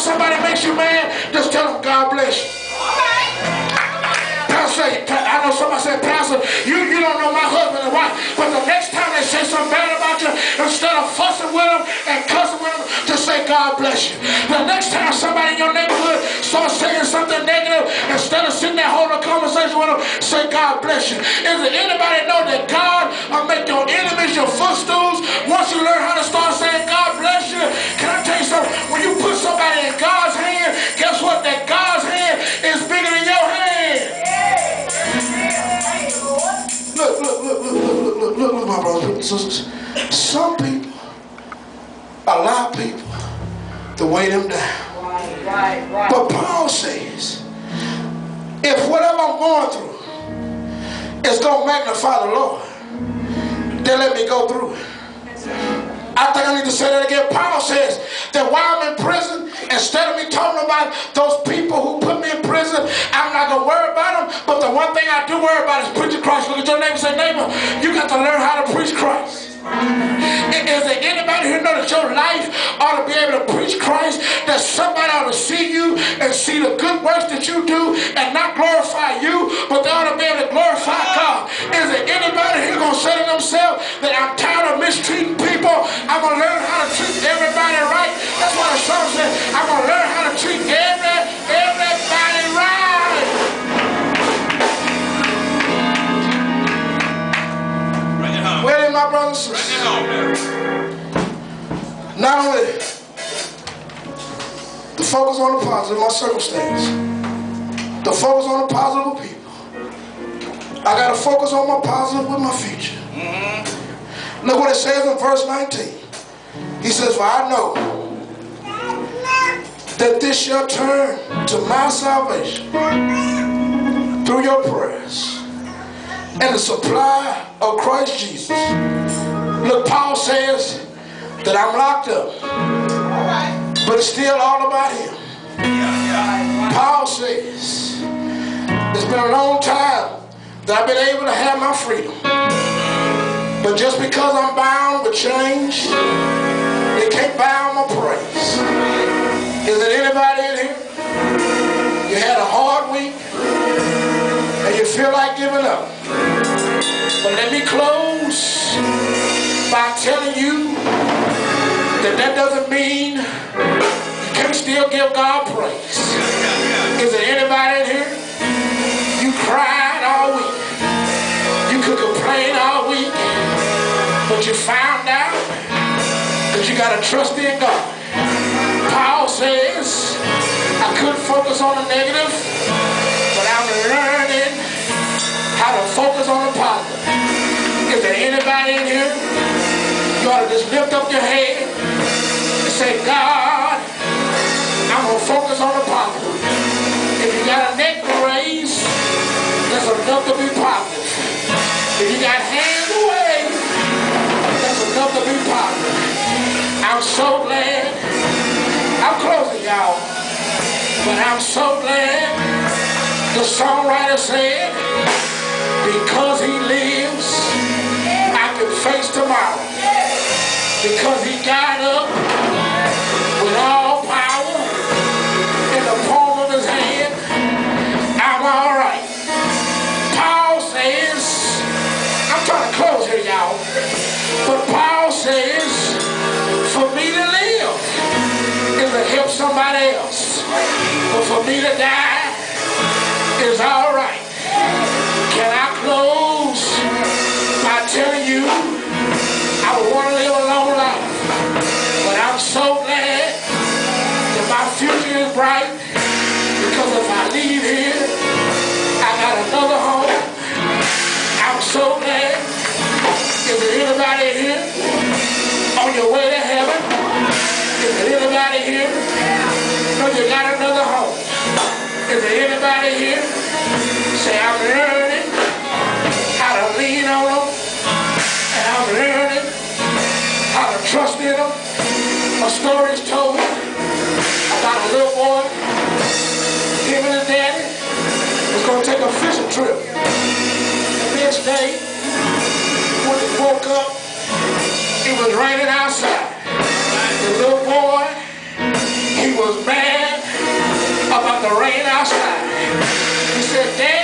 somebody makes you mad, just tell them God bless you. I know somebody said, Pastor, you don't know my husband and wife, but the next time they say something bad about you, instead of fussing with them and cussing with them, just say God bless you. The next time somebody in your neighborhood starts saying something negative, instead of sitting there holding a conversation with them, say God bless you. Is there anybody know that God will make your enemies your footstools once you learn how to start saying God bless you? Can I tell you something? When you put somebody in God's hand, guess what? That God's hand is bigger than your hand. Look, my brothers and sisters. Some people allow people to weigh them down. Right. But Paul says, if whatever I'm going through is going to magnify the Lord, then let me go through it. I think I need to say that again. Paul says that while I'm in prison, instead of me talking about those people who put me in prison, I'm not going to worry about them. But the one thing I do worry about is preaching Christ. Look at your neighbor and say, neighbor, you got to learn how to preach Christ. Is there anybody who knows that your life ought to be able to preach Christ? That somebody ought to see you and see the good works that you do and not glorify you, but they ought to be able to glorify God. Is there anybody who's going to say to themselves that I'm tired of mistreating people? I'm going to learn how to treat everybody right. That's what the song says. I'm going to learn how to treat everybody right. Where did my brothers and sisters? Not only the focus on the positive, my circumstance, the focus on the positive with people. I got to focus on my positive with my future. Look what it says in verse 19. He says, for I know that this shall turn to my salvation through your prayers and the supply of Christ Jesus. Look, Paul says that I'm locked up, but it's still all about him. Paul says it's been a long time that I've been able to have my freedom, but just because I'm bound with chains, it can't bound my praise. Is there anybody in here? You had a hard week and you feel like giving up. But let me close by telling you that that doesn't mean you can't still give God praise. Is there anybody in here? You cried all week. You could complain all week, but you found out that you got to trust in God. Paul says, I couldn't focus on the negative, but I'm learning how to focus on the positive. Is there anybody in here? You ought to just lift up your head and say, God, I'm going to focus on the positive. If you got a neck to raise, that's enough to be positive. If you got hands to wave, that's enough to be positive. I'm so glad. I'm closing, y'all. But I'm so glad the songwriter said, because he lives, I can face tomorrow. Because he got up with all power in the palm of his hand, I'm all right. Paul says, I'm trying to close here, y'all, but Paul says, for me to live is to help somebody else, but for me to die is all right. Can I close by telling you I would want to live a long life, but I'm so glad that my future is bright, because if I leave here, I got another home. I'm so glad. Is there anybody here on your way to heaven? Is there anybody here? No, you got another home. Is there anybody here? Say, I'm learning how to lean on them, and I'm learning how to trust in them. A story is told about a little boy. Him and his daddy was going to take a fishing trip. The next day, when he woke up, it was raining outside. The little boy, he was mad. He said, Dad,